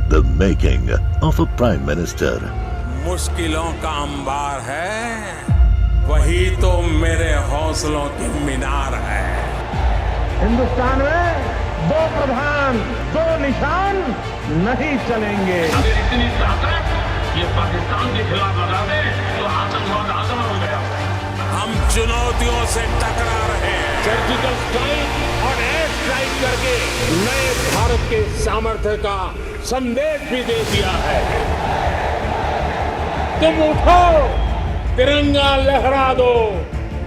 The making of a Prime Minister. मुश्किलों का अंबार है, वही तो मेरे हौसलों की मीनार है। हिंदुस्तान में दो प्रधान दो निशान नहीं चलेंगे। अगर इतनी ताकत ये पाकिस्तान के खिलाफ लगा दे तो आतंकवाद आसान हो गया। हम चुनौतियों से टकरा रहे हैं। सर्जिकल स्ट्राइक और एयर स्ट्राइक करके नए भारत के सामर्थ्य का संदेश भी दे दिया है। तुम उठो, तिरंगा लहरा दो।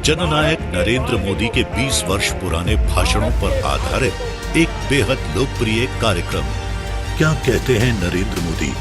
जननायक नरेंद्र मोदी के 20 वर्ष पुराने भाषणों पर आधारित एक बेहद लोकप्रिय कार्यक्रम क्या कहते हैं नरेंद्र मोदी।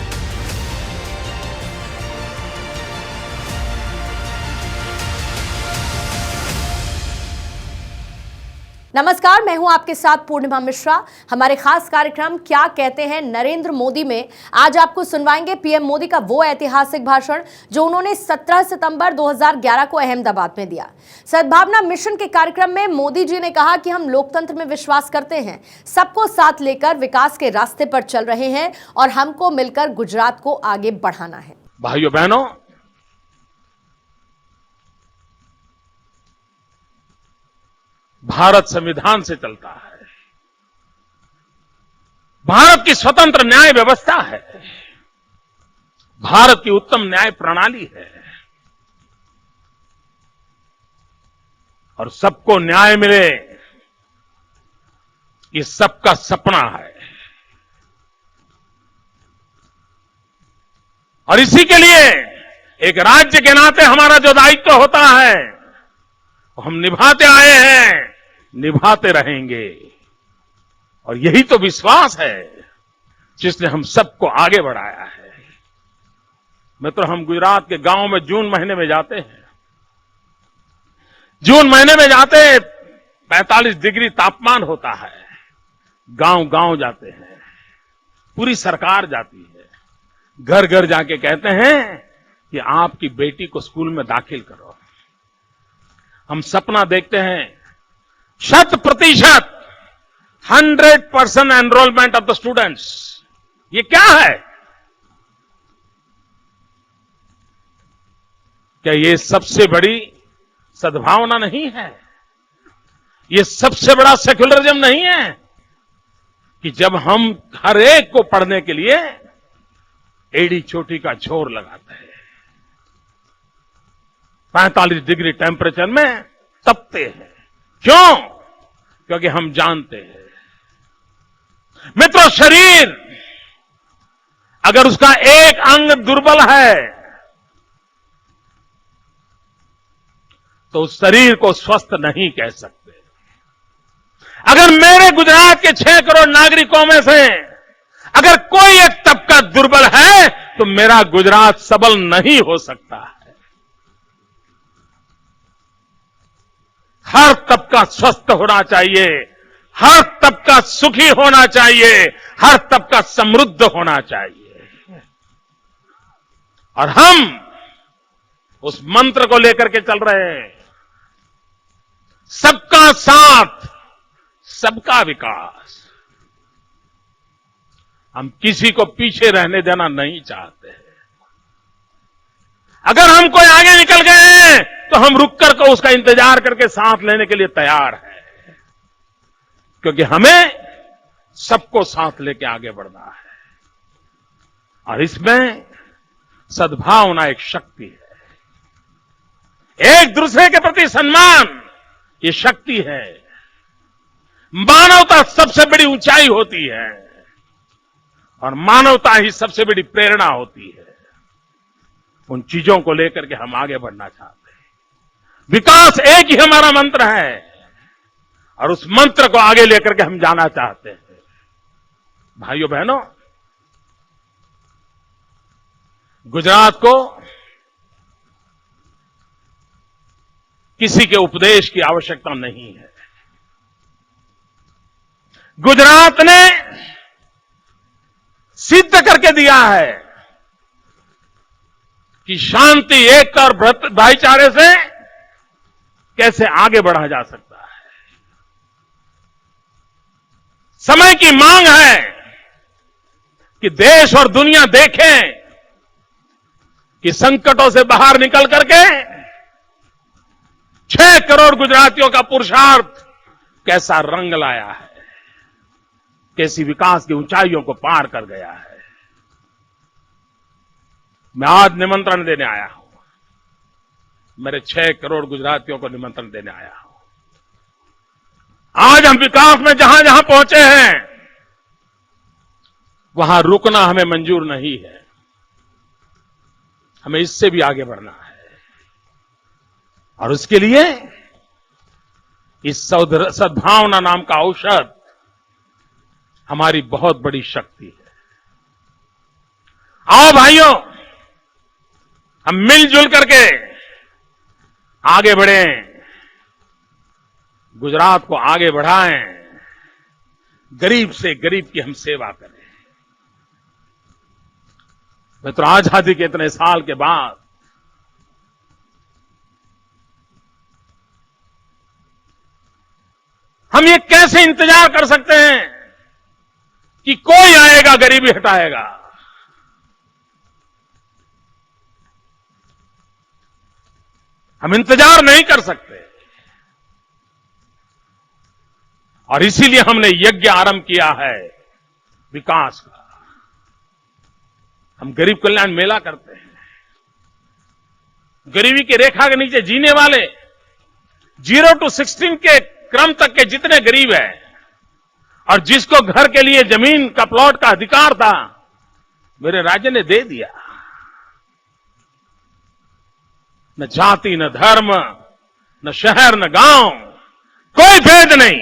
नमस्कार, मैं हूं आपके साथ पूर्णिमा मिश्रा। हमारे खास कार्यक्रम क्या कहते हैं नरेंद्र मोदी में आज आपको सुनवाएंगे पीएम मोदी का वो ऐतिहासिक भाषण जो उन्होंने 17 सितंबर 2011 को अहमदाबाद में दिया। सद्भावना मिशन के कार्यक्रम में मोदी जी ने कहा कि हम लोकतंत्र में विश्वास करते हैं, सबको साथ लेकर विकास के रास्ते पर चल रहे हैं और हमको मिलकर गुजरात को आगे बढ़ाना है। भाइयों बहनों, भारत संविधान से चलता है। भारत की स्वतंत्र न्याय व्यवस्था है। भारत की उत्तम न्याय प्रणाली है और सबको न्याय मिले, ये सबका सपना है। और इसी के लिए एक राज्य के नाते हमारा जो दायित्व होता है वो हम निभाते आए हैं, निभाते रहेंगे। और यही तो विश्वास है जिसने हम सबको आगे बढ़ाया है। मित्रों, हम गुजरात के गांव में जून महीने में जाते हैं। जून महीने में जाते 45 डिग्री तापमान होता है। गांव गांव जाते हैं, पूरी सरकार जाती है, घर घर जाके कहते हैं कि आपकी बेटी को स्कूल में दाखिल करो। हम सपना देखते हैं 100% 100% एनरोलमेंट ऑफ द स्टूडेंट्स। ये क्या है? क्या ये सबसे बड़ी सद्भावना नहीं है? ये सबसे बड़ा सेक्युलरिज्म नहीं है कि जब हम हर एक को पढ़ने के लिए एड़ी चोटी का जोर लगाते हैं, 45 डिग्री टेम्परेचर में तपते हैं। क्यों? क्योंकि हम जानते हैं मित्रों, शरीर अगर उसका एक अंग दुर्बल है तो उस शरीर को स्वस्थ नहीं कह सकते। अगर मेरे गुजरात के 6 करोड़ नागरिकों में से अगर कोई एक तबका दुर्बल है तो मेरा गुजरात सबल नहीं हो सकता है। हर तबका स्वस्थ होना चाहिए, हर तबका सुखी होना चाहिए, हर तबका समृद्ध होना चाहिए। और हम उस मंत्र को लेकर के चल रहे हैं, सबका साथ सबका विकास। हम किसी को पीछे रहने देना नहीं चाहते। अगर हम कोई आगे निकल गए हैं तो हम रुक कर को उसका इंतजार करके साथ लेने के लिए तैयार है, क्योंकि हमें सबको साथ लेके आगे बढ़ना है। और इसमें सद्भावना एक शक्ति है, एक दूसरे के प्रति सम्मान ये शक्ति है। मानवता सबसे बड़ी ऊंचाई होती है और मानवता ही सबसे बड़ी प्रेरणा होती है। उन चीजों को लेकर के हम आगे बढ़ना चाहते हैं। विकास एक ही हमारा मंत्र है और उस मंत्र को आगे लेकर के हम जाना चाहते हैं। भाइयों बहनों, गुजरात को किसी के उपदेश की आवश्यकता नहीं है। गुजरात ने सिद्ध करके दिया है कि शांति, एकता और भाईचारे से कैसे आगे बढ़ा जा सकता है। समय की मांग है, कि देश और दुनिया देखें कि संकटों से बाहर निकल करके 6 करोड़ गुजरातियों का पुरुषार्थ कैसा रंग लाया है, कैसी विकास की ऊंचाइयों को पार कर गया है। मैं आज निमंत्रण देने आया हूं, मेरे 6 करोड़ गुजरातियों को निमंत्रण देने आया हूं। आज हम विकास में जहां जहां पहुंचे हैं, वहां रुकना हमें मंजूर नहीं है, हमें इससे भी आगे बढ़ना है। और उसके लिए इस सद्भावना नाम का औषध हमारी बहुत बड़ी शक्ति है। आओ भाइयों, हम मिलजुल करके आगे बढ़ें, गुजरात को आगे बढ़ाएं, गरीब से गरीब की हम सेवा करें। मित्रों, आजादी के इतने साल के बाद हम ये कैसे इंतजार कर सकते हैं कि कोई आएगा गरीबी हटाएगा? हम इंतजार नहीं कर सकते। और इसीलिए हमने यज्ञ आरंभ किया है विकास का। हम गरीब कल्याण मेला करते हैं। गरीबी की रेखा के नीचे जीने वाले 0 to 16 के क्रम तक के जितने गरीब हैं और जिसको घर के लिए जमीन का प्लॉट का अधिकार था, मेरे राज्य ने दे दिया। न जाति, न धर्म, न शहर, न गांव, कोई भेद नहीं।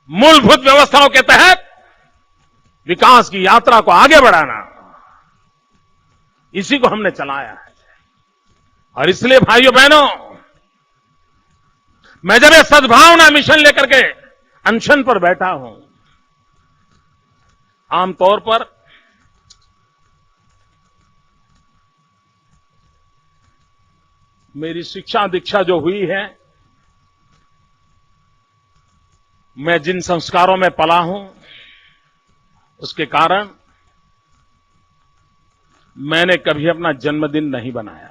मूलभूत व्यवस्थाओं के तहत विकास की यात्रा को आगे बढ़ाना, इसी को हमने चलाया है। और इसलिए भाइयों बहनों, मैं जब ये सद्भावना मिशन लेकर के अनशन पर बैठा हूं, आमतौर पर मेरी शिक्षा दीक्षा जो हुई है, मैं जिन संस्कारों में पला हूं, उसके कारण मैंने कभी अपना जन्मदिन नहीं बनाया।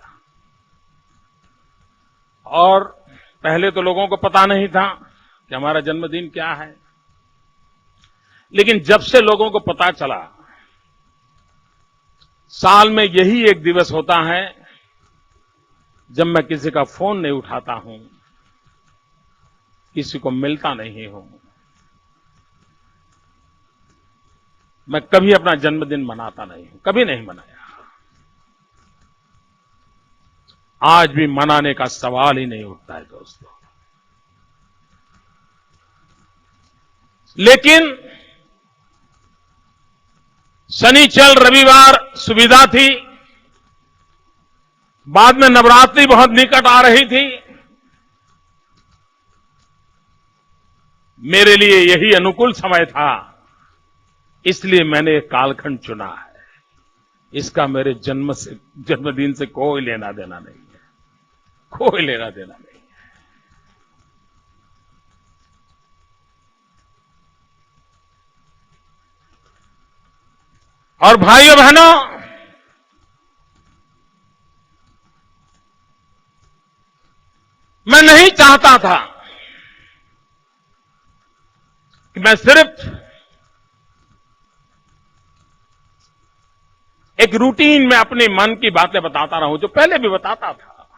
और पहले तो लोगों को पता नहीं था कि हमारा जन्मदिन क्या है, लेकिन जब से लोगों को पता चला, साल में यही एक दिवस होता है जब मैं किसी का फोन नहीं उठाता हूं, किसी को मिलता नहीं हूं। मैं कभी अपना जन्मदिन मनाता नहीं हूं, कभी नहीं मनाया। आज भी मनाने का सवाल ही नहीं उठता है दोस्तों। लेकिन शनिचर रविवार सुविधा थी, बाद में नवरात्रि बहुत निकट आ रही थी। मेरे लिए यही अनुकूल समय था, इसलिए मैंने एक कालखंड चुना है। इसका मेरे जन्मदिन से कोई लेना देना नहीं है, कोई लेना देना नहीं है। और भाइयों बहनों, मैं नहीं चाहता था कि मैं सिर्फ एक रूटीन में अपने मन की बातें बताता रहूं, जो पहले भी बताता था।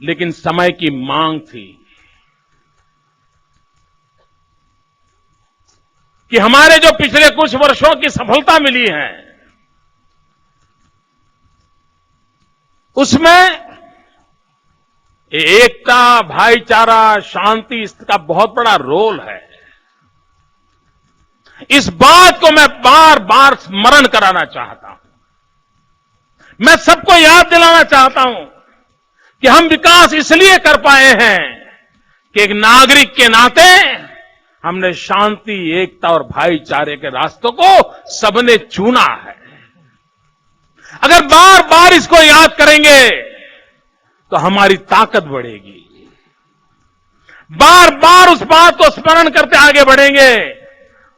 लेकिन समय की मांग थी कि हमारे जो पिछले कुछ वर्षों की सफलता मिली है, उसमें एकता, भाईचारा, शांति, इसका बहुत बड़ा रोल है। इस बात को मैं बार बार स्मरण कराना चाहता हूं। मैं सबको याद दिलाना चाहता हूं कि हम विकास इसलिए कर पाए हैं कि एक नागरिक के नाते हमने शांति, एकता और भाईचारे के रास्तों को सबने चुना है। अगर बार बार इसको याद करेंगे तो हमारी ताकत बढ़ेगी। बार बार उस बात को स्मरण करते आगे बढ़ेंगे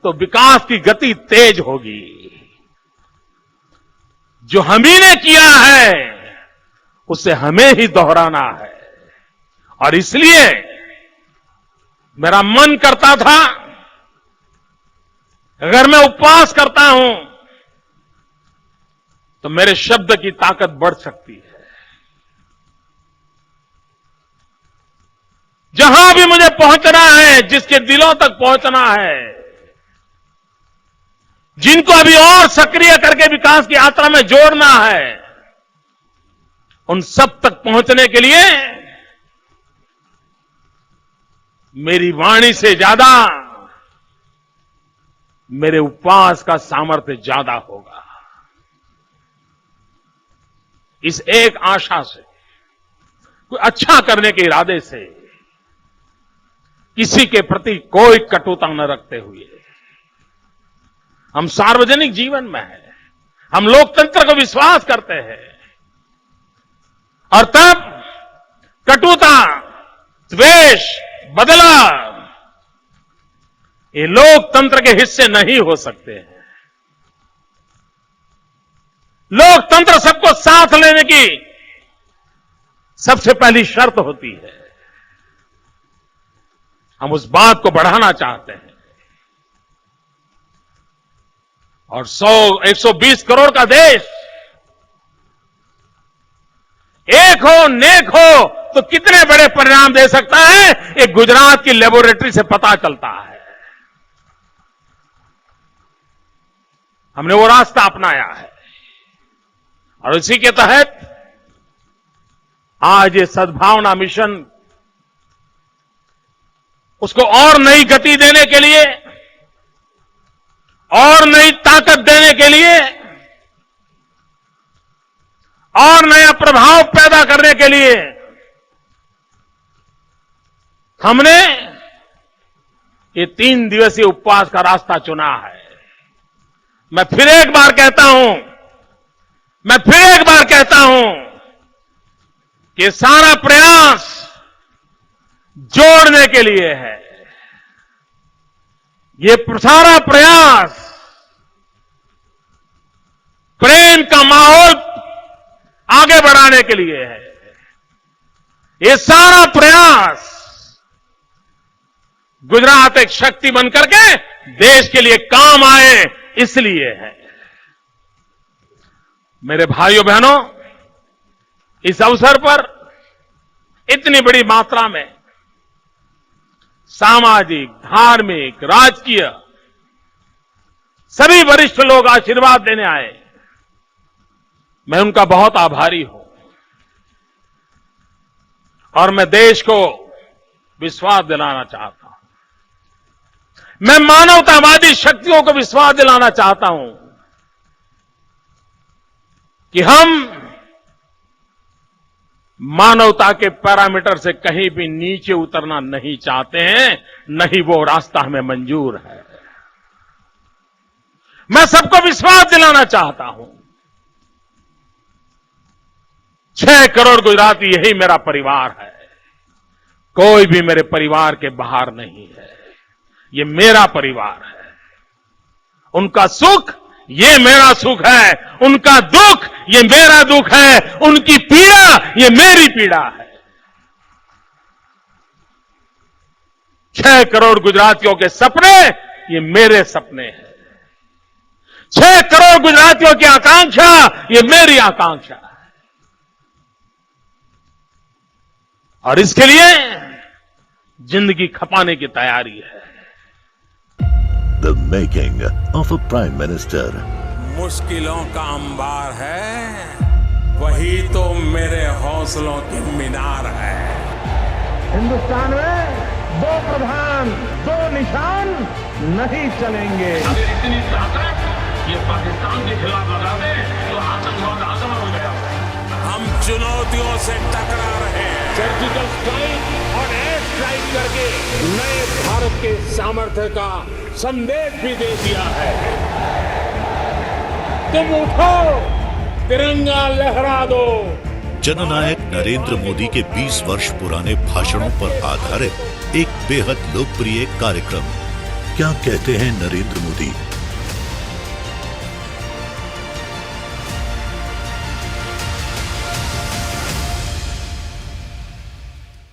तो विकास की गति तेज होगी। जो हम ही ने किया है उसे हमें ही दोहराना है। और इसलिए मेरा मन करता था, अगर मैं उपवास करता हूं तो मेरे शब्द की ताकत बढ़ सकती है। जहां भी मुझे पहुंचना है, जिसके दिलों तक पहुंचना है, जिनको अभी और सक्रिय करके विकास की यात्रा में जोड़ना है, उन सब तक पहुंचने के लिए मेरी वाणी से ज्यादा मेरे उपवास का सामर्थ्य ज्यादा होगा। इस एक आशा से, कोई अच्छा करने के इरादे से, किसी के प्रति कोई कटुता न रखते हुए, हम सार्वजनिक जीवन में हैं, हम लोकतंत्र को विश्वास करते हैं, और तब कटुता, द्वेष, बदला ये लोकतंत्र के हिस्से नहीं हो सकते हैं। लोकतंत्र सबको साथ लेने की सबसे पहली शर्त होती है। हम उस बात को बढ़ाना चाहते हैं और 120 करोड़ का देश एक हो, नेक हो तो कितने बड़े परिणाम दे सकता है, एक गुजरात की लेबोरेटरी से पता चलता है। हमने वो रास्ता अपनाया है और इसी के तहत आज ये सद्भावना मिशन, उसको और नई गति देने के लिए, और नई ताकत देने के लिए, और नया प्रभाव पैदा करने के लिए हमने ये 3 दिवसीय उपवास का रास्ता चुना है। मैं फिर एक बार कहता हूं कि सारा प्रयास जोड़ने के लिए है। ये सारा प्रयास प्रेम का माहौल आगे बढ़ाने के लिए है। ये सारा प्रयास गुजरात एक शक्ति बनकर के देश के लिए काम आए, इसलिए है। मेरे भाइयों बहनों, इस अवसर पर इतनी बड़ी मात्रा में सामाजिक, धार्मिक, राजकीय सभी वरिष्ठ लोग आशीर्वाद देने आए। मैं उनका बहुत आभारी हूं और मैं देश को विश्वास दिलाना चाहता हूं। मैं मानवतावादी शक्तियों को विश्वास दिलाना चाहता हूं कि हम मानवता के पैरामीटर से कहीं भी नीचे उतरना नहीं चाहते हैं, नहीं वो रास्ता हमें मंजूर है। मैं सबको विश्वास दिलाना चाहता हूं, 6 करोड़ गुजराती, यही मेरा परिवार है। कोई भी मेरे परिवार के बाहर नहीं है। ये मेरा परिवार है। उनका सुख ये मेरा सुख है, उनका दुख ये मेरा दुख है, उनकी पीड़ा ये मेरी पीड़ा है। 6 करोड़ गुजरातियों के सपने ये मेरे सपने हैं। 6 करोड़ गुजरातियों की आकांक्षा ये मेरी आकांक्षा है। और इसके लिए जिंदगी खपाने की तैयारी है। The making of a Prime Minister. मुश्किलों का अंबार है, वही तो मेरे हौसलों की मीनार है। हिंदुस्तान में 2 प्रधान 2 निशान नहीं चलेंगे। अगर इतनी ताकत ये पाकिस्तान के खिलाफ लगा दे तो आतंकवाद आजाद हो गया। हम चुनौतियों से टकरा रहे हैं। सर्जिकल स्ट्राइक और एयर स्ट्राइक करके नए भारत के सामर्थ्य का संदेश भी दे दिया है। तुम उठो, तिरंगा लहरा दो। जननायक नरेंद्र मोदी के 20 वर्ष पुराने भाषणों पर आधारित एक बेहद लोकप्रिय कार्यक्रम क्या कहते हैं नरेंद्र मोदी।